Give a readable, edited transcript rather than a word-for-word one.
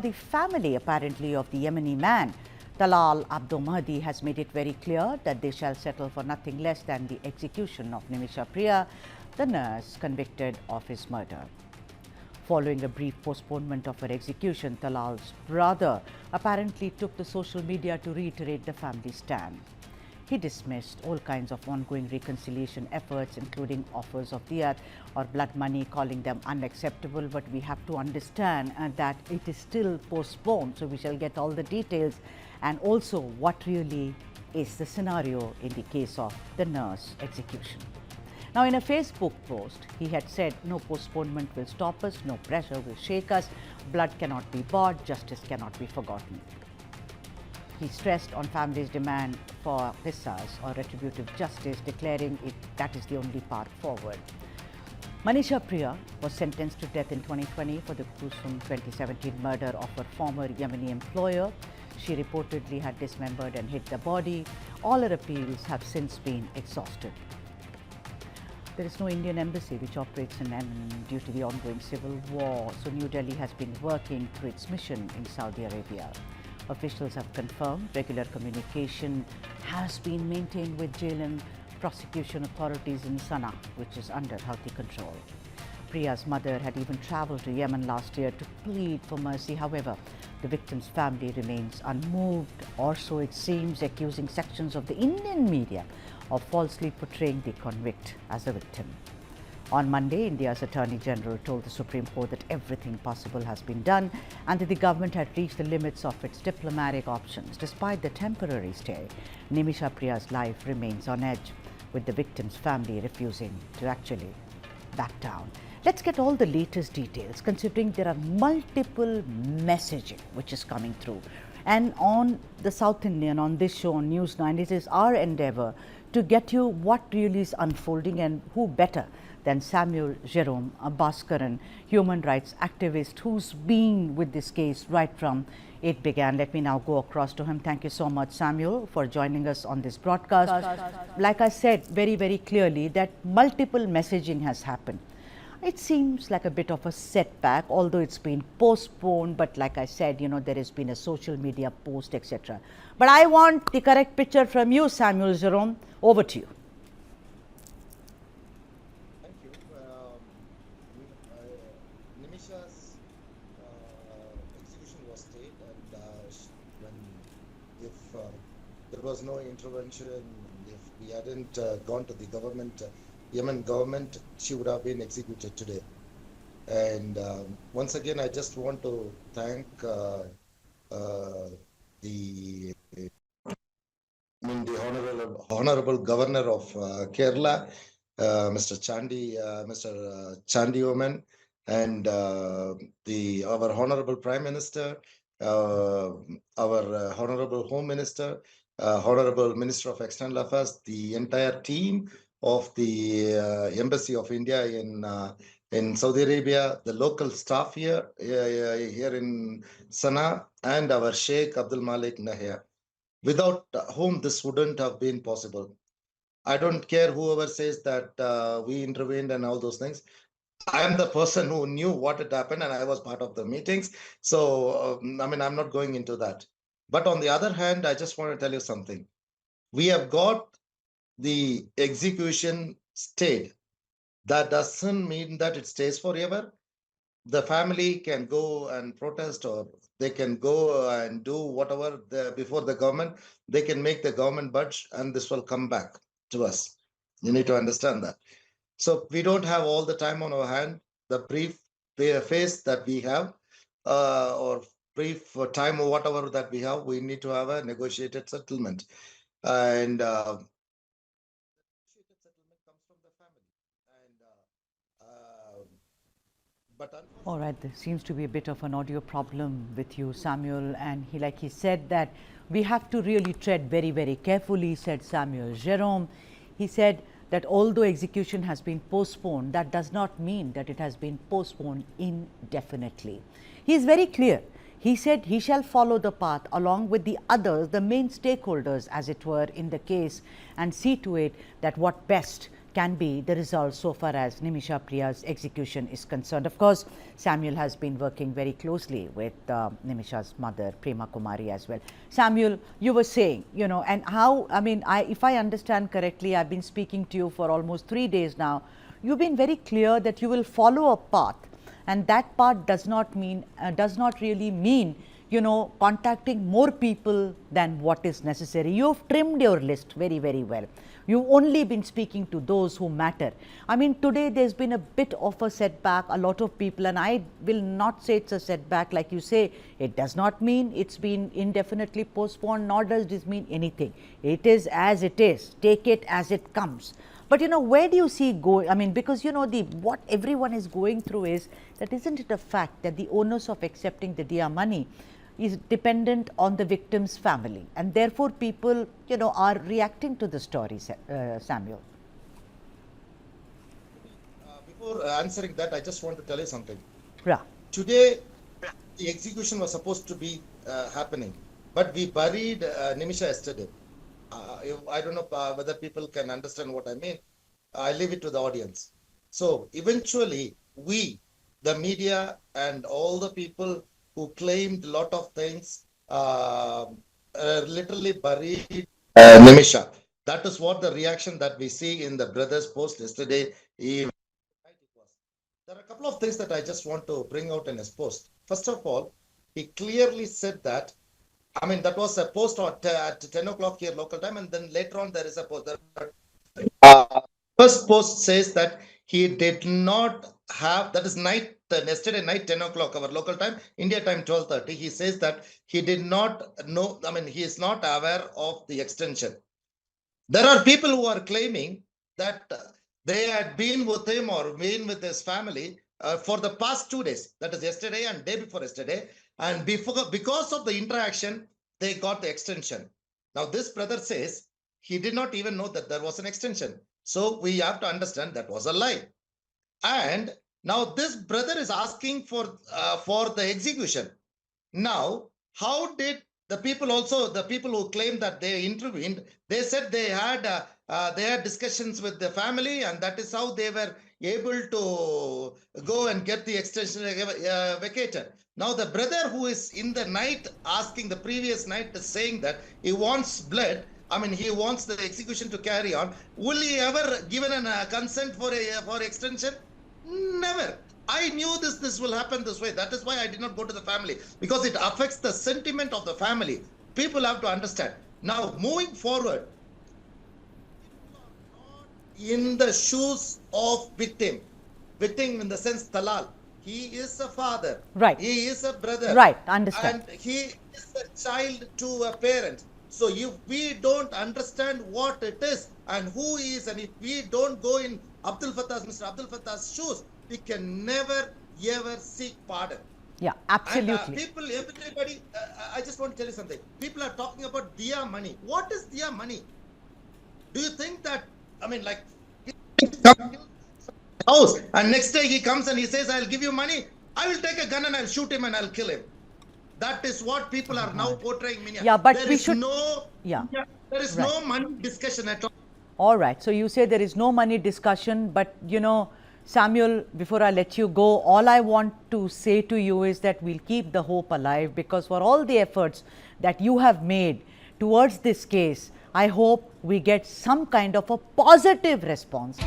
the family, apparently, of the Yemeni man, Talal Abdo Mahdi, has made it very clear that they shall settle for nothing less than the execution of Nimisha Priya, the nurse convicted of his murder. Following a brief postponement of her execution, Talal's brother apparently took to social media to reiterate the family's stand. He dismissed all kinds of ongoing reconciliation efforts, including offers of diyat or blood money, calling them unacceptable. But we have to understand that it is still postponed. So we shall get all the details and also what really is the scenario in the case of the nurse execution. Now, in a Facebook post, he had said, "No postponement will stop us, no pressure will shake us, blood cannot be bought, justice cannot be forgotten." He stressed on families' demand for qisas or retributive justice, declaring that is the only path forward. Nimisha Priya was sentenced to death in 2020 for the gruesome 2017 murder of her former Yemeni employer. She reportedly had dismembered and hid the body. All her appeals have since been exhausted. There is no Indian embassy which operates in Yemen due to the ongoing civil war, so New Delhi has been working through its mission in Saudi Arabia. Officials have confirmed regular communication has been maintained with jail and prosecution authorities in Sana'a, which is under Houthi control. Priya's mother had even travelled to Yemen last year to plead for mercy. However, the victim's family remains unmoved, or so it seems, accusing sections of the Indian media of falsely portraying the convict as a victim. On Monday, India's Attorney General told the Supreme Court that everything possible has been done and that the government had reached the limits of its diplomatic options. Despite the temporary stay, Nimisha Priya's life remains on edge, with the victim's family refusing to actually back down. Let's get all the latest details, considering there are multiple messaging which is coming through. And on the South Indian, on this show, on News9, it is our endeavor to get you what really is unfolding, and who better than Samuel Jerome, a Bhaskaran human rights activist who's been with this case right from it began. Let me now go across to him. Thank you so much, Samuel, for joining us on this broadcast. Like I said very, very clearly, that multiple messaging has happened. It seems like a bit of a setback, although it's been postponed. But like I said, you know, there has been a social media post, etc. But I want the correct picture from you, Samuel Jerome. Over to you. Thank you. Nimisha's execution was stayed, and if there was no intervention, if we hadn't gone to the government, Yemen government, she would have been executed today. And once again, I just want to thank the honorable governor of Kerala, Mr. Chandi Oman, and our honorable prime minister, our honorable home minister, honorable minister of external affairs, the entire team of the embassy of India in Saudi Arabia, the local staff here in Sana'a, and our Sheikh Abdul Malik Nahya, without whom this wouldn't have been possible. I don't care whoever says that we intervened and all those things. I am the person who knew what had happened, and I was part of the meetings. So, I mean, I'm not going into that. But on the other hand, I just want to tell you something. We have got the execution stayed. That doesn't mean that it stays forever. The family can go and protest, or they can go and do whatever before the government. They can make the government budge, and this will come back to us. You need to understand that. So we don't have all the time on our hand. The brief phase that we have, or brief time or whatever that we have, we need to have a negotiated settlement. And settlement comes from the family. All right, there seems to be a bit of an audio problem with you, Samuel, and like he said that we have to really tread very, very carefully, said Samuel Jerome. He said that although execution has been postponed, that does not mean that it has been postponed indefinitely. He is very clear. He said he shall follow the path along with the others, the main stakeholders, as it were, in the case, and see to it that what best can be the result so far as Nimisha Priya's execution is concerned. Of course, Samuel has been working very closely with Nimisha's mother, Prema Kumari, as well. Samuel, you were saying, you know, and how, I mean, if I understand correctly, I've been speaking to you for almost 3 days now. You've been very clear that you will follow a path, and that path does not really mean, you know, contacting more people than what is necessary. You have trimmed your list very, very well. You've only been speaking to those who matter. I mean, today there's been a bit of a setback. A lot of people, and I will not say it's a setback, like you say, it does not mean it's been indefinitely postponed, nor does this mean anything. It is as it is. Take it as it comes. But you know, where do you see going? I mean, because you know, what everyone is going through is that, isn't it a fact that the onus of accepting the Diya money is dependent on the victim's family, and therefore people, you know, are reacting to the story, Samuel? Before answering that, I just want to tell you something. Yeah. Today, the execution was supposed to be happening, but we buried Nimisha yesterday. I don't know whether people can understand what I mean. I leave it to the audience. So eventually, we, the media and all the people who claimed a lot of things, literally buried Nimisha. That is what the reaction that we see in the brother's post yesterday evening. There are a couple of things that I just want to bring out in his post. First of all, he clearly said that, I mean, that was a post at 10 o'clock here local time, and then later on there is a post. First post says that he did not have, that is night, yesterday night 10 o'clock our local time, India time 12:30. He says that he did not know, I mean, he is not aware of the extension. There are people who are claiming that they had been with him or been with his family for the past 2 days, that is yesterday and day before yesterday, and because of the interaction, they got the extension. Now this brother says he did not even know that there was an extension. So we have to understand that was a lie. And now this brother is asking for the execution. Now, how did the people also, the people who claimed that they intervened, they said they had discussions with the family, and that is how they were able to go and get the extension vacated. Now, the brother who is in the night asking, the previous night, is saying that he wants blood. I mean, he wants the execution to carry on. Will he ever given a consent for extension? Never. I knew this will happen this way. That is why I did not go to the family, because it affects the sentiment of the family. People have to understand. Now, moving forward, in the shoes of victim in the sense Talal, he is a father. Right. He is a brother. Right. Understand. And he is a child to a parent. So if we don't understand what it is and who he is, and if we don't go in Mr. Abdul Fattah's shoes, we can never ever seek pardon. Yeah, absolutely. And everybody, I just want to tell you something. People are talking about Diya money. What is Diya money? Do you think that, I mean, like, house, and next day he comes and he says, I'll give you money. I will take a gun and I'll shoot him and I'll kill him. That is what people are now portraying. Yeah, but there we is should. There is no money discussion at all. All right. So you say there is no money discussion, but you know, Samuel, before I let you go, all I want to say to you is that we'll keep the hope alive, because for all the efforts that you have made towards this case, I hope we get some kind of a positive response.